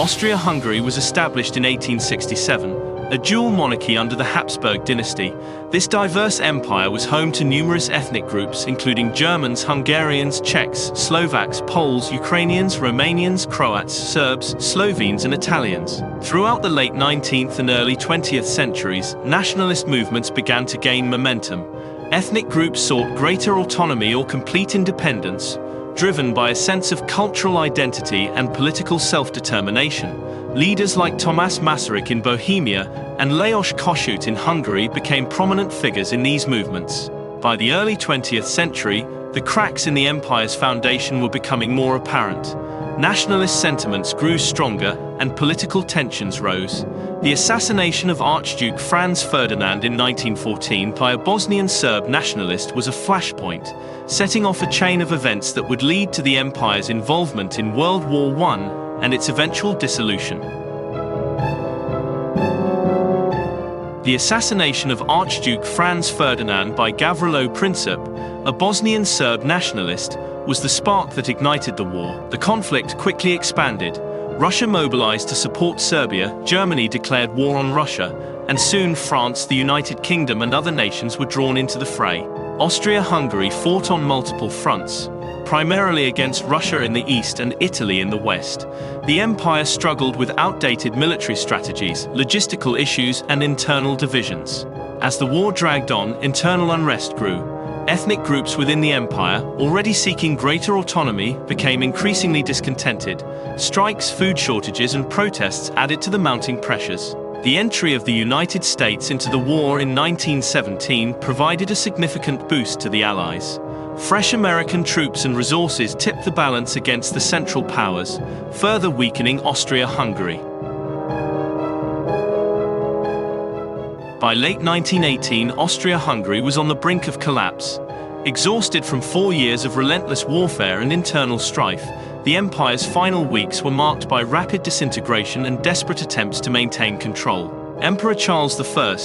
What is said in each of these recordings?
Austria Hungary was established in 1867, a dual monarchy under the Habsburg dynasty. This diverse empire was home to numerous ethnic groups, including Germans, Hungarians, Czechs, Slovaks, Poles, Ukrainians, Romanians, Croats, Serbs, Slovenes, and Italians. Throughout the late 19th and early 20th centuries, nationalist movements began to gain momentum. Ethnic groups sought greater autonomy or complete independence, driven by a sense of cultural identity and political self-determination. Leaders like Thomas Masaryk in Bohemia and Lajos Kossuth in Hungary became prominent figures in these movements. By the early 20th century, the cracks in the empire's foundation were becoming more apparent. Nationalist sentiments grew stronger and political tensions rose. The assassination of Archduke Franz Ferdinand in 1914 by a Bosnian Serb nationalist was a flashpoint, setting off a chain of events that would lead to the empire's involvement in World War I and its eventual dissolution. The assassination of Archduke Franz Ferdinand by Gavrilo Princip, a Bosnian Serb nationalist, was the spark that ignited the war. The conflict quickly expanded. Russia mobilized to support Serbia, Germany declared war on Russia, and soon France, the United Kingdom, and other nations were drawn into the fray. Austria-Hungary fought on multiple fronts, primarily against Russia in the east and Italy in the west. The empire struggled with outdated military strategies, logistical issues, and internal divisions. As the war dragged on, internal unrest grew. Ethnic groups within the empire, already seeking greater autonomy, became increasingly discontented. Strikes, food shortages, and protests added to the mounting pressures. The entry of the United States into the war in 1917 provided a significant boost to the Allies. Fresh American troops and resources tipped the balance against the Central Powers, further weakening Austria-Hungary. By late 1918, Austria-Hungary was on the brink of collapse. Exhausted from 4 years of relentless warfare and internal strife, the empire's final weeks were marked by rapid disintegration and desperate attempts to maintain control. Emperor Charles I,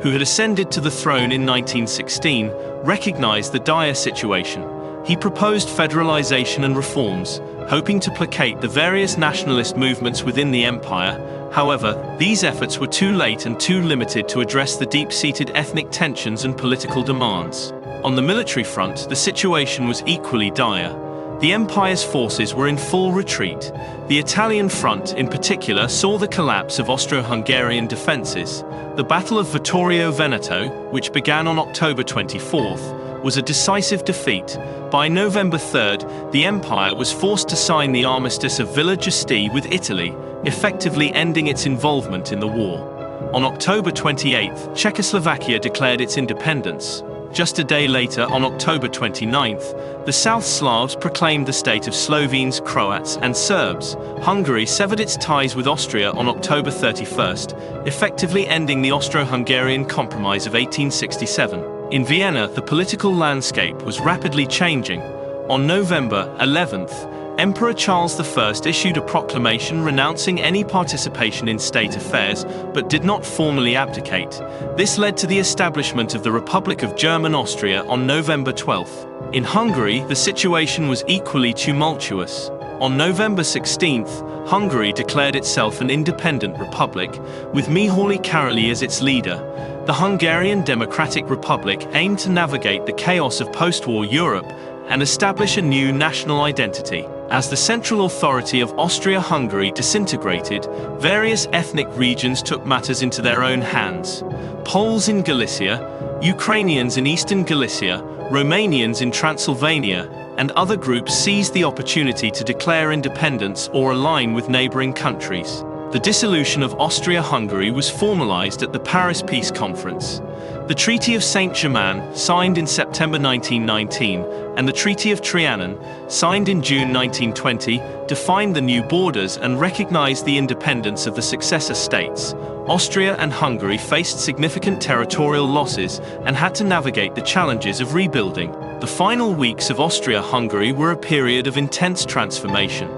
who had ascended to the throne in 1916, recognized the dire situation. He proposed federalization and reforms, hoping to placate the various nationalist movements within the empire. However, these efforts were too late and too limited to address the deep-seated ethnic tensions and political demands. On the military front, the situation was equally dire. The empire's forces were in full retreat. The Italian front, in particular, saw the collapse of Austro-Hungarian defenses. The Battle of Vittorio Veneto, which began on October 24th, was a decisive defeat. By November 3rd, the empire was forced to sign the Armistice of Villa Giusti with Italy, effectively ending its involvement in the war. On October 28th, Czechoslovakia declared its independence. Just a day later, on October 29th, the South Slavs proclaimed the state of Slovenes, Croats, and Serbs. Hungary severed its ties with Austria on October 31st, effectively ending the Austro-Hungarian Compromise of 1867. In Vienna, the political landscape was rapidly changing. On November 11th, Emperor Charles I issued a proclamation renouncing any participation in state affairs, but did not formally abdicate. This led to the establishment of the Republic of German Austria on November 12th. In Hungary, the situation was equally tumultuous. On November 16th, Hungary declared itself an independent republic, with Mihaly Károlyi as its leader. The Hungarian Democratic Republic aimed to navigate the chaos of post-war Europe and establish a new national identity. As the central authority of Austria-Hungary disintegrated, various ethnic regions took matters into their own hands. Poles in Galicia, Ukrainians in eastern Galicia, Romanians in Transylvania, and other groups seized the opportunity to declare independence or align with neighboring countries. The dissolution of Austria-Hungary was formalized at the Paris Peace Conference. The Treaty of Saint-Germain, signed in September 1919, and the Treaty of Trianon, signed in June 1920, defined the new borders and recognized the independence of the successor states. Austria and Hungary faced significant territorial losses and had to navigate the challenges of rebuilding. The final weeks of Austria-Hungary were a period of intense transformation.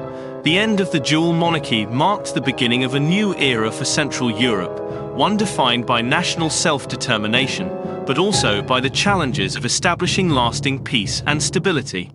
The end of the dual monarchy marked the beginning of a new era for Central Europe, one defined by national self-determination, but also by the challenges of establishing lasting peace and stability.